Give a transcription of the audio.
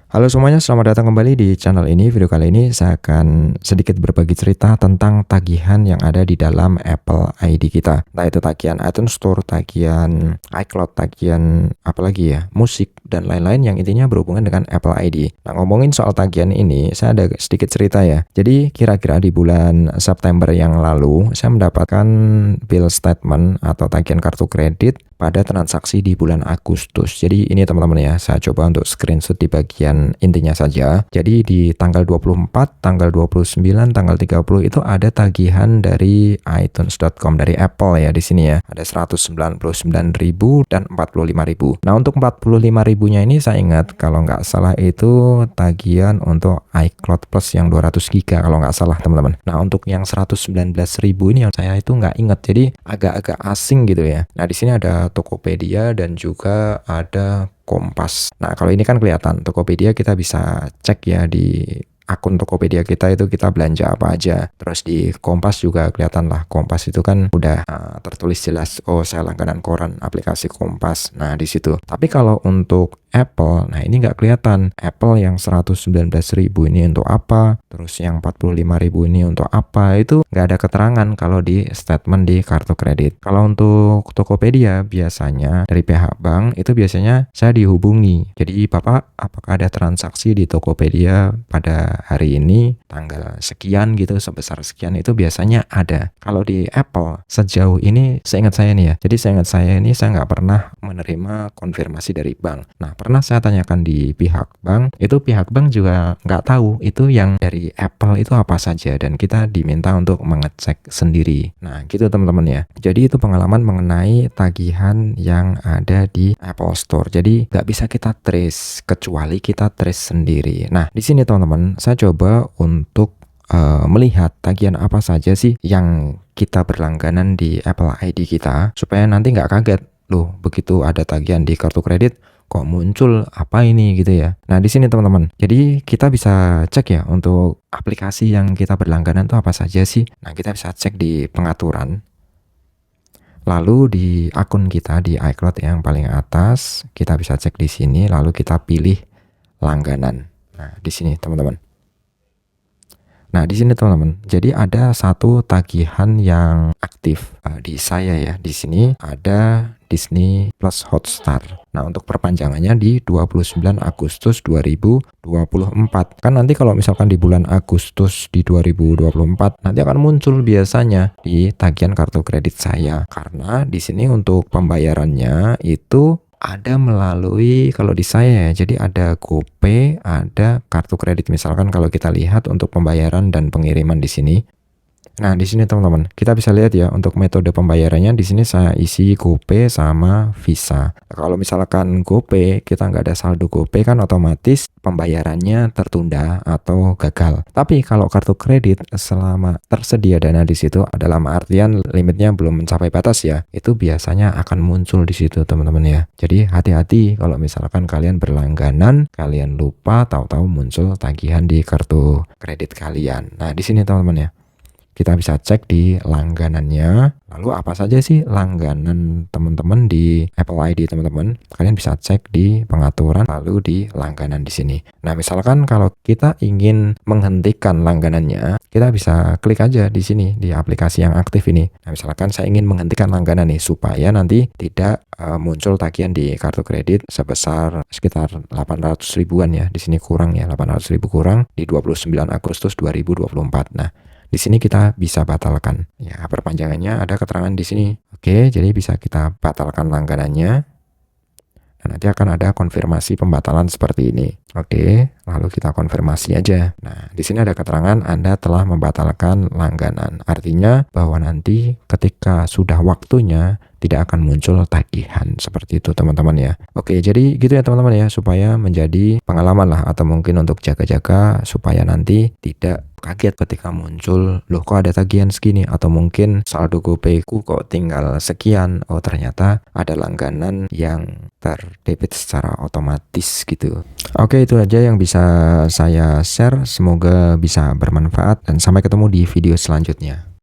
Halo semuanya, selamat datang kembali di channel ini. Video kali ini saya akan sedikit berbagi cerita tentang tagihan yang ada di dalam Apple ID kita. Nah, itu tagihan iTunes Store, tagihan iCloud, tagihan apalagi ya, musik, dan lain-lain yang intinya berhubungan dengan Apple ID. Nah, ngomongin soal tagihan ini, saya ada sedikit cerita ya. Jadi, kira-kira di bulan September yang lalu, saya mendapatkan bill statement atau tagihan kartu kredit pada transaksi di bulan Agustus. Jadi ini teman-teman ya, saya coba untuk screenshot di bagian intinya saja. Jadi di tanggal 24, tanggal 29, tanggal 30 itu ada tagihan dari iTunes.com dari Apple ya di sini ya. Ada 199.000 dan 45.000. Nah, untuk 45.000-nya ini saya ingat kalau nggak salah itu tagihan untuk iCloud Plus yang 200 GB kalau nggak salah teman-teman. Nah, untuk yang 119.000 ini yang saya itu nggak ingat. Jadi agak-agak asing gitu ya. Nah, di sini ada Tokopedia dan juga ada Kompas. Nah, kalau ini kan kelihatan Tokopedia, kita bisa cek ya di akun Tokopedia kita itu kita belanja apa aja. Terus di Kompas juga kelihatan lah. Kompas itu kan udah tertulis jelas, oh saya langganan koran aplikasi Kompas. Nah, di situ. Tapi kalau untuk Apple, nah ini nggak kelihatan. Apple yang 119.000 ini untuk apa, terus yang 45.000 ini untuk apa, itu nggak ada keterangan kalau di statement di kartu kredit. Kalau untuk Tokopedia biasanya dari pihak bank itu biasanya saya dihubungi. Jadi Bapak, apakah ada transaksi di Tokopedia pada hari ini tanggal sekian gitu sebesar sekian, itu biasanya ada. Kalau di Apple sejauh ini seingat saya nih ya. Jadi seingat saya ini saya nggak pernah menerima konfirmasi dari bank. Nah, pernah saya tanyakan di pihak bank, itu pihak bank juga nggak tahu itu yang dari Apple itu apa saja, dan kita diminta untuk mengecek sendiri. Nah, gitu teman-teman ya. Jadi itu pengalaman mengenai tagihan yang ada di Apple Store. Jadi nggak bisa kita trace kecuali kita trace sendiri. Nah, di sini teman-teman, saya coba untuk melihat tagihan apa saja sih yang kita berlangganan di Apple ID kita supaya nanti nggak kaget. Loh, begitu ada tagihan di kartu kredit kok muncul apa ini gitu ya. Nah, di sini teman-teman. Jadi kita bisa cek ya untuk aplikasi yang kita berlangganan itu apa saja sih. Nah, kita bisa cek di pengaturan. Lalu di akun kita di iCloud yang paling atas, kita bisa cek di sini lalu kita pilih langganan. Nah, di sini teman-teman. Nah, di sini teman-teman, jadi ada satu tagihan yang aktif di saya ya. Di sini ada Disney Plus Hotstar. Nah, untuk perpanjangannya di 29 Agustus 2024. Kan nanti kalau misalkan di bulan Agustus di 2024 nanti akan muncul biasanya di tagihan kartu kredit saya. Karena di sini untuk pembayarannya itu ada melalui, kalau di saya ya, jadi ada GoPay, ada kartu kredit. Misalkan kalau kita lihat untuk pembayaran dan pengiriman di sini. Nah, di sini teman-teman, kita bisa lihat ya untuk metode pembayarannya. Di sini saya isi GoPay sama Visa. Kalau misalkan GoPay kita nggak ada saldo GoPay kan otomatis pembayarannya tertunda atau gagal. Tapi kalau kartu kredit selama tersedia dana di situ, dalam artian limitnya belum mencapai batas ya, itu biasanya akan muncul di situ teman-teman ya. Jadi hati-hati kalau misalkan kalian berlangganan, kalian lupa tahu-tahu muncul tagihan di kartu kredit kalian. Nah, di sini teman-teman ya. Kita bisa cek di langganannya. Lalu apa saja sih langganan teman-teman di Apple ID teman-teman? Kalian bisa cek di pengaturan lalu di langganan di sini. Nah, misalkan kalau kita ingin menghentikan langganannya, kita bisa klik aja di sini di aplikasi yang aktif ini. Nah, misalkan saya ingin menghentikan langganan nih supaya nanti tidak muncul tagihan di kartu kredit sebesar sekitar 800 ribuan ya. Di sini kurang ya, 800 ribu kurang di 29 Agustus 2024. Nah, di sini kita bisa batalkan. Ya, perpanjangannya ada keterangan di sini. Oke, jadi bisa kita batalkan langganannya. Dan nanti akan ada konfirmasi pembatalan seperti ini. Oke, lalu kita konfirmasi aja. Nah, di sini ada keterangan Anda telah membatalkan langganan. Artinya bahwa nanti ketika sudah waktunya tidak akan muncul tagihan seperti itu teman-teman ya. Oke, jadi gitu ya teman-teman ya, supaya menjadi pengalaman lah atau mungkin untuk jaga-jaga supaya nanti tidak kaget ketika muncul, loh kok ada tagihan segini, atau mungkin saldo GoPay ku kok tinggal sekian, oh ternyata ada langganan yang terdebit secara otomatis gitu. Oke, itu aja yang bisa saya share, semoga bisa bermanfaat dan sampai ketemu di video selanjutnya.